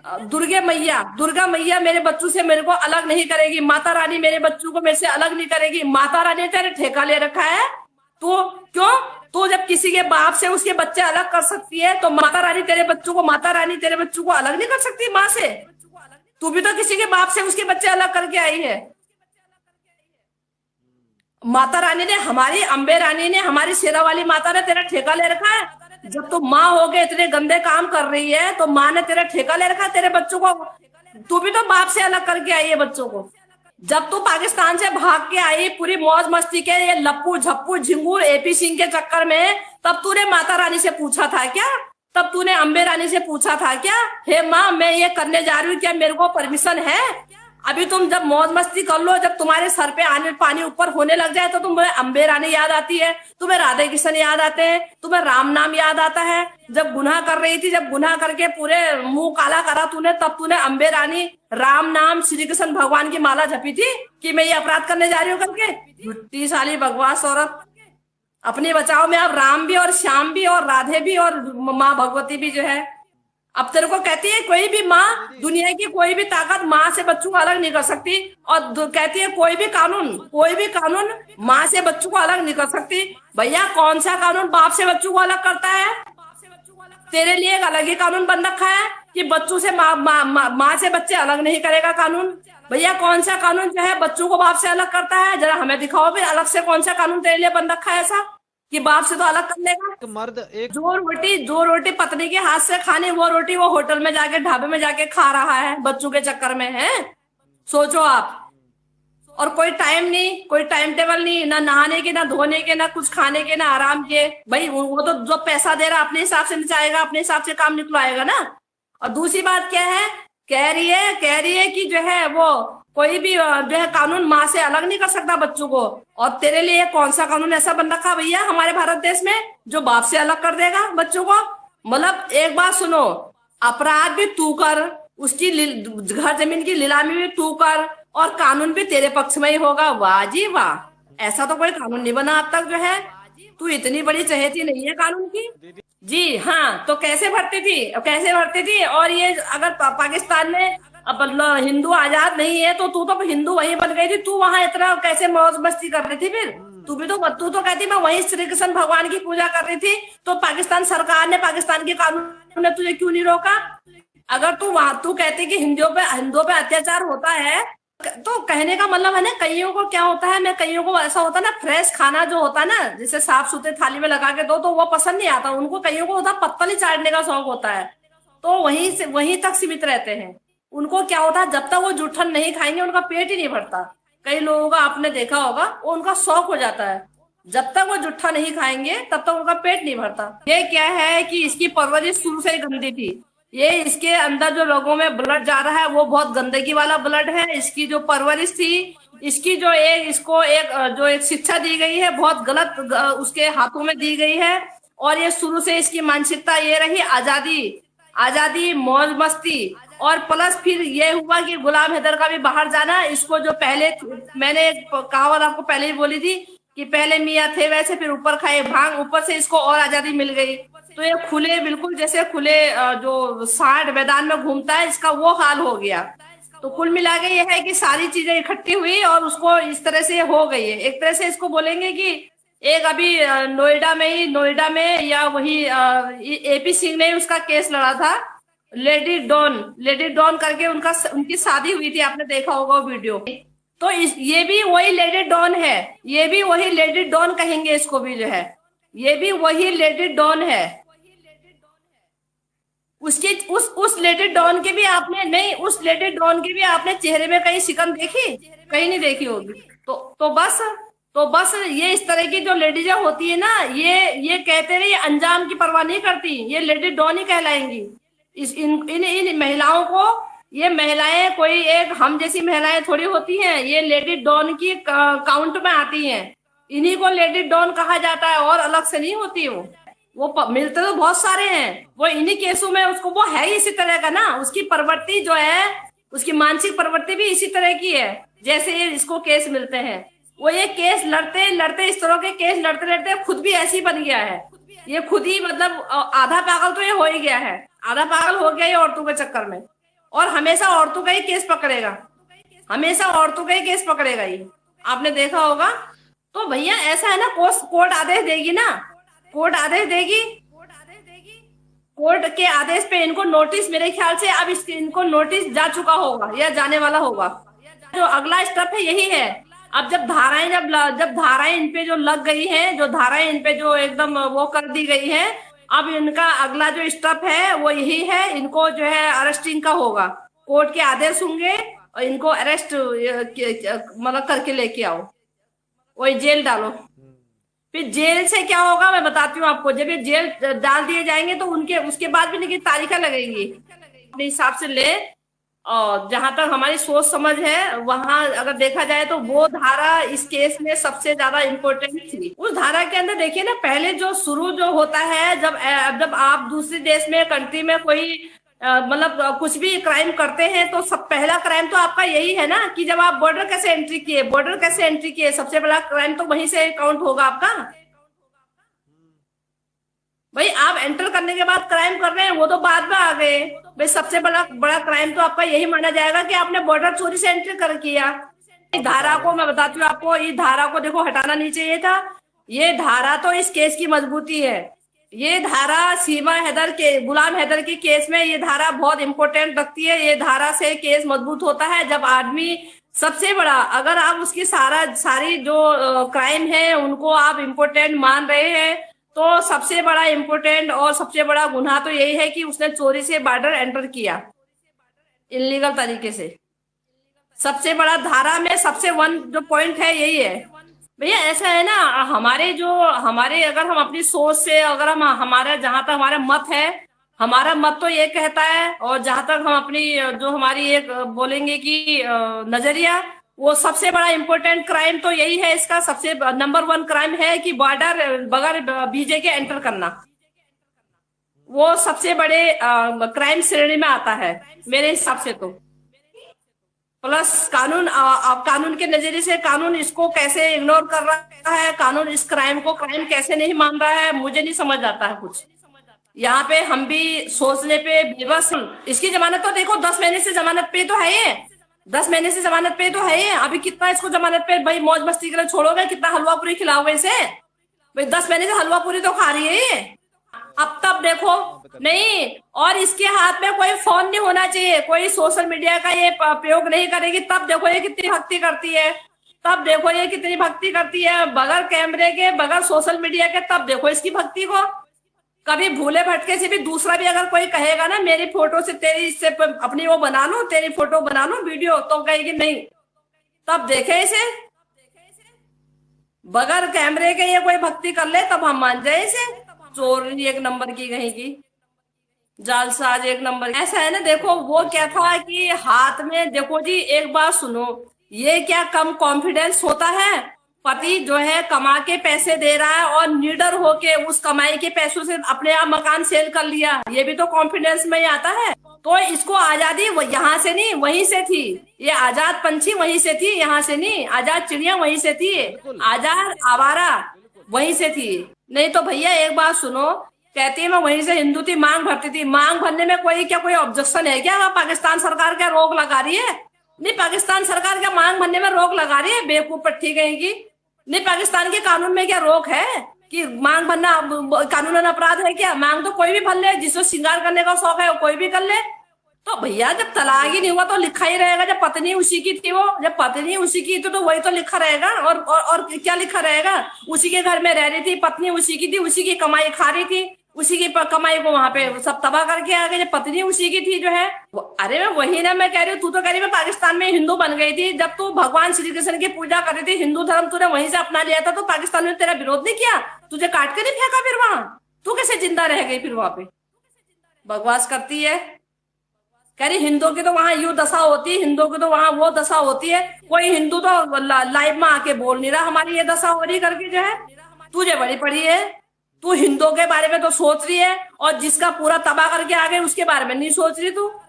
दुर्गा मैया मेरे बच्चों से मेरे को अलग नहीं करेगी। माता रानी मेरे बच्चों को मेरे से अलग नहीं करेगी। माता रानी ने तेरे ठेका ले रखा है। तो क्यों? तो जब किसी के बाप से उसके बच्चे अलग कर सकती है, तो माता रानी तेरे बच्चों को अलग नहीं कर सकती माँ से? तू भी तो किसी के बाप से उसके बच्चे अलग करके आई है। माता रानी ने, हमारी अम्बे रानी ने, हमारी शेरा वाली माता ने तेरा ठेका ले रखा है। जब तू माँ हो गए इतने गंदे काम कर रही है, तो माँ ने तेरा ठेका ले रखा है तेरे बच्चों को। तू भी तो बाप से अलग करके आई है बच्चों को। जब तू पाकिस्तान से भाग के आई पूरी मौज मस्ती के, ये लप्पू झप्पू झिंगूर एपी सिंह के चक्कर में, तब तूने माता रानी से पूछा था क्या? तब तूने अम्बे रानी से पूछा था क्या, हे माँ मैं ये करने जा रही हूँ, क्या मेरे को परमिशन है? अभी तुम जब मौज मस्ती कर लो, जब तुम्हारे सर पे आने पानी ऊपर होने लग जाए, तो तुम्हें अम्बे रानी याद आती है, तुम्हें राधे कृष्ण याद आते हैं, तुम्हें राम नाम याद आता है। जब गुनाह कर रही थी, जब गुनाह करके पूरे मुंह काला करा तूने, तब तूने अम्बे रानी, राम नाम, श्री कृष्ण भगवान की माला जपी थी कि मैं ये अपराध करने जा रही हूँ करके। झुट्टी साली बकवास औरत। अपने बचाव में अब राम भी और श्याम भी और राधे भी और माँ भगवती भी जो है। अब तेरे को कहती है कोई भी माँ, दुनिया की कोई भी ताकत माँ से बच्चों को अलग नहीं कर सकती। और कहती है कोई भी कानून माँ से बच्चों को अलग नहीं कर सकती। भैया कौन सा कानून बाप से बच्चों को अलग करता है? तेरे लिए एक अलग ही कानून बन रखा है कि बच्चों से माँ से बच्चे अलग नहीं करेगा कानून। भैया कौन सा कानून जो है बच्चों को बाप से अलग करता है? जरा हमें दिखाओ भी अलग से कौन सा कानून तेरे लिए बन रखा है ऐसा कि बाप से तो अलग कर लेगा। एक मर्द एक जो रोटी पत्नी के हाथ से खानी, वो रोटी वो होटल में जाके, ढाबे में जाके खा रहा है बच्चों के चक्कर में है। सोचो आप। और कोई टाइम नहीं, कोई टाइम टेबल नहीं, ना नहाने के, ना धोने के, ना कुछ खाने के, ना आराम के। भाई वो तो जो पैसा दे रहा अपने हिसाब से नचाएगा, अपने हिसाब से काम निकलवाएगा ना। और दूसरी बात क्या है, कह रही है कि जो है वो कोई भी जो है कानून माँ से अलग नहीं कर सकता बच्चों को। और तेरे लिए कौन सा कानून ऐसा बन रखा भैया हमारे भारत देश में जो बाप से अलग कर देगा बच्चों को? मतलब एक बात सुनो, अपराध भी तू कर, उसकी घर जमीन की नीलामी भी तू कर, और कानून भी तेरे पक्ष में ही होगा। वाह जी वाह, ऐसा तो कोई कानून नहीं बना अब तक जो है। तू इतनी बड़ी चहेती नहीं है कानून की। जी हाँ, तो कैसे भरती थी? और ये अगर पाकिस्तान में अब हिंदू आजाद नहीं है, तो तू तो हिंदू वहीं बन गई थी। तू वहां इतना कैसे मौज मस्ती कर रही थी फिर? तू तो कहती मैं वहीं श्री कृष्ण भगवान की पूजा कर रही थी। तो पाकिस्तान सरकार ने, पाकिस्तान के कानून ने तुझे क्यों नहीं रोका? अगर तू कहती कि हिंदुओं पे अत्याचार होता है, तो कहने का मतलब है ना, कईयों को क्या होता है, मैं कईयों को ऐसा होता है ना, फ्रेश खाना जो होता है ना, जैसे साफ सुथरे थाली में लगा के दो, तो वो पसंद नहीं आता उनको। कईयों को होता पत्तल ही चाटने का शौक होता है, तो वहीं तक सीमित रहते हैं। उनको क्या होता है, जब तक वो जूठन नहीं खाएंगे उनका पेट ही नहीं भरता। कई लोगों का आपने देखा होगा, वो उनका शौक हो जाता है, जब तक वो जुट्ठा नहीं खाएंगे तब तक उनका पेट नहीं भरता। ये क्या है कि इसकी परवरिश शुरू से ही गंदी थी। ये इसके अंदर जो लोगों में ब्लड जा रहा है वो बहुत गंदगी वाला ब्लड है। इसकी जो परवरिश थी, इसकी जो एक शिक्षा दी गई है, बहुत गलत उसके हाथों में दी गई है। और ये शुरू से इसकी मानसिकता ये रही, आजादी मौज मस्ती। और प्लस फिर ये हुआ कि गुलाम हैदर का भी बाहर जाना। इसको जो पहले मैंने एक कहावत आपको पहले ही बोली थी कि पहले मियाँ थे वैसे, फिर ऊपर खाए भांग, ऊपर से इसको और आजादी मिल गई। तो ये खुले, बिल्कुल जैसे खुले जो सांड मैदान में घूमता है, इसका वो हाल हो गया। तो कुल मिला के ये है कि सारी चीजें इकट्ठी हुई और उसको इस तरह से हो गई है। एक तरह से इसको बोलेंगे कि एक अभी नोएडा में या वही एपी सिंह ने उसका केस लड़ा था, लेडी डॉन करके उनकी शादी हुई थी, आपने देखा होगा वो वीडियो। तो ये भी वही लेडी डॉन है, ये भी वही लेडी डॉन कहेंगे इसको भी जो है, ये भी वही लेडी डॉन है। उसकी उस लेडी डॉन के भी आपने नहीं, उस लेडी डॉन के भी आपने चेहरे में कहीं शिकन देखी? कहीं नहीं देखी होगी। तो बस ये इस तरह की जो लेडीज होती है ना, ये कहते रहे, ये अंजाम की परवाह नहीं करती, ये लेडी डॉन ही कहलाएंगी। इन महिलाओं को, ये महिलाएं कोई एक हम जैसी महिलाएं थोड़ी होती हैं, ये लेडी डॉन की काउंट में आती हैं। इन्हीं को लेडी डॉन कहा जाता है, और अलग से नहीं होती। वो मिलते तो बहुत सारे हैं, वो इन्हीं केसों में उसको, वो है ही इसी तरह का ना, उसकी प्रवृत्ति जो है, उसकी मानसिक प्रवृत्ति भी इसी तरह की है जैसे ये इसको केस मिलते हैं। वो ये केस लड़ते लड़ते, इस तरह के केस लड़ते लड़ते खुद भी ऐसी बन गया है। ये खुद ही मतलब आधा पागल तो ये हो ही गया है, आधा पागल हो गया ये औरतों के चक्कर में। और हमेशा औरतों का ही केस पकड़ेगा, हमेशा औरतों का ही केस पकड़ेगा ये, आपने देखा होगा। तो भैया ऐसा है ना, कोर्ट आदेश देगी ना, कोर्ट आदेश देगी, कोर्ट के आदेश पे इनको नोटिस, मेरे ख्याल से अब इनको नोटिस जा चुका होगा या जाने वाला होगा। जो अगला स्टेप है यही है। अब जब धाराएं जब धाराएं इन पे जो लग गई हैं, जो धाराएं इन पे जो एकदम वो कर दी गई हैं, अब इनका अगला जो स्टेप है वो यही है, इनको जो है अरेस्टिंग का होगा, कोर्ट के आदेश होंगे और इनको अरेस्ट मतलब करके लेके आओ, वही जेल डालो। फिर जेल से क्या होगा मैं बताती हूँ आपको। जब ये जेल डाल दिए जाएंगे तो उनके उसके बाद भी इनकी तारीखें लगेंगी अपने हिसाब से ले। और जहां तक हमारी सोच समझ है, वहां अगर देखा जाए तो वो धारा इस केस में सबसे ज्यादा इम्पोर्टेंट थी। उस धारा के अंदर देखिए ना, पहले जो शुरू जो होता है, जब आप दूसरे देश में, कंट्री में कोई मतलब कुछ भी क्राइम करते हैं, तो सब पहला क्राइम तो आपका यही है ना कि जब आप बॉर्डर कैसे एंट्री किए, सबसे बड़ा क्राइम तो वहीं से काउंट होगा आपका। भाई आप एंटर करने के बाद क्राइम कर रहे हैं वो तो बाद में आ गए, भाई सबसे बड़ा बड़ा क्राइम तो आपका यही माना जाएगा कि आपने बॉर्डर चोरी से एंट्री कर किया। इस धारा को मैं बताती हूँ आपको, इस धारा को देखो हटाना नहीं चाहिए था। ये धारा तो इस केस की मजबूती है। ये धारा गुलाम हैदर के केस में ये धारा बहुत इंपॉर्टेंट रखती है। ये धारा से केस मजबूत होता है जब आदमी सबसे बड़ा, अगर आप उसकी सारी जो क्राइम है उनको आप इम्पोर्टेंट मान रहे हैं, तो सबसे बड़ा इम्पोर्टेंट और सबसे बड़ा गुनाह तो यही है कि उसने चोरी से बॉर्डर एंटर किया, इलीगल तरीके से। सबसे बड़ा धारा में सबसे जो पॉइंट है यही है। भैया ऐसा है ना, हमारे अगर हम अपनी सोच से, अगर हम हमारा जहां तक हमारा मत है, हमारा मत तो ये कहता है, और जहां तक हम अपनी जो हमारी एक बोलेंगे कि नजरिया, वो सबसे बड़ा इम्पोर्टेंट क्राइम तो यही है, इसका सबसे नंबर 1 क्राइम है कि बॉर्डर बगैर वीजे के एंटर करना। वो सबसे बड़े क्राइम श्रेणी में आता है मेरे हिसाब से तो। प्लस कानून के नजरिए से कानून इसको कैसे इग्नोर कर रहा है, कानून इस क्राइम को क्राइम कैसे नहीं मान रहा है, मुझे नहीं समझ आता है कुछ। यहाँ पे हम भी सोचने पे बेबस। इसकी जमानत तो देखो 10 महीने से जमानत पे तो है ये, 10 महीने से जमानत पे तो है ये। अभी कितना इसको जमानत पे भाई मौज मस्ती के लिए छोड़ोगे, कितना हलवा पूरी खिलाओगे इसे भाई? 10 महीने से हलवा पूरी तो खा रही है ये। अब तब देखो नहीं, और इसके हाथ में कोई फोन नहीं होना चाहिए, कोई सोशल मीडिया का ये प्रयोग नहीं करेगी। तब देखो ये कितनी भक्ति करती है, तब देखो ये कितनी भक्ति करती है बगैर कैमरे के, बगैर सोशल मीडिया के। तब देखो इसकी भक्ति को। कभी भूले भटके से भी दूसरा भी अगर कोई कहेगा ना मेरी फोटो से तेरी इससे अपनी वो बना लूं, तेरी फोटो बना लूं वीडियो, तो कहेगी नहीं। तब देखे इसे बगैर कैमरे के ये कोई भक्ति कर ले तब हम मान जाए इसे। चोर एक नंबर की, कहीं की जालसाज एक नंबर। ऐसा है ना, देखो वो क्या था कि हाथ में, देखो जी एक बात सुनो, ये क्या कम कॉन्फिडेंस होता है? पति जो है कमा के पैसे दे रहा है और निडर होके उस कमाई के पैसों से अपने आप मकान सेल कर लिया, ये भी तो कॉन्फिडेंस में ही आता है। तो इसको आजादी यहाँ से नहीं वहीं से थी, ये आजाद पंछी वहीं से थी, यहाँ से नहीं। आजाद चिड़िया वहीं से थी, आजाद आवारा वहीं से थी। नहीं तो भैया एक बात सुनो, कहती है मैं वहीं से हिंदू थी, मांग भरती थी। मांग भरने में कोई ऑब्जेक्शन है क्या? पाकिस्तान सरकार क्या रोक लगा रही है? नहीं, पाकिस्तान सरकार क्या मांग भरने में रोक लगा रही है? बेवकूफ पट्टी कहेगी। नहीं, पाकिस्तान के कानून में क्या रोक है कि मांग भरना कानूनन अपराध है क्या? मांग तो कोई भी भर ले, जिसको श्रृंगार करने का शौक है वो कोई भी कर ले। तो भैया जब तलाक ही नहीं हुआ तो लिखा ही रहेगा, जब पत्नी उसी की थी, वो जब पत्नी उसी की थी तो वही तो लिखा रहेगा। और क्या लिखा रहेगा? उसी के घर में रह रही थी, पत्नी उसी की थी, उसी की कमाई खा रही थी, उसी की कमाई को वहां पे सब तबाह करके आ गए। जब पत्नी उसी की थी जो है, अरे मैं वही ना मैं कह रही हूँ, तू तो कह रही मैं पाकिस्तान में हिंदू बन गई थी। जब तू भगवान श्री कृष्ण की पूजा कर रही थी, हिंदू धर्म तूने वहीं से अपना लिया था, तो पाकिस्तान में तेरा विरोध नहीं किया? तुझे काट के नहीं फेंका फिर वहां? तू कैसे जिंदा रह गई फिर वहां पे? बकवास करती है, कह रही हिंदुओं की तो वहां यू दशा होती है, हिंदुओं की तो वहां वो दशा होती है। कोई हिंदू तो लाइव में आके बोल नहीं रहा हमारी ये दशा हो रही करके जो है। तुझे बड़ी पड़ी है, तू हिंदुओं के बारे में तो सोच रही है, और जिसका पूरा तबाह करके आ गए उसके बारे में नहीं सोच रही तू।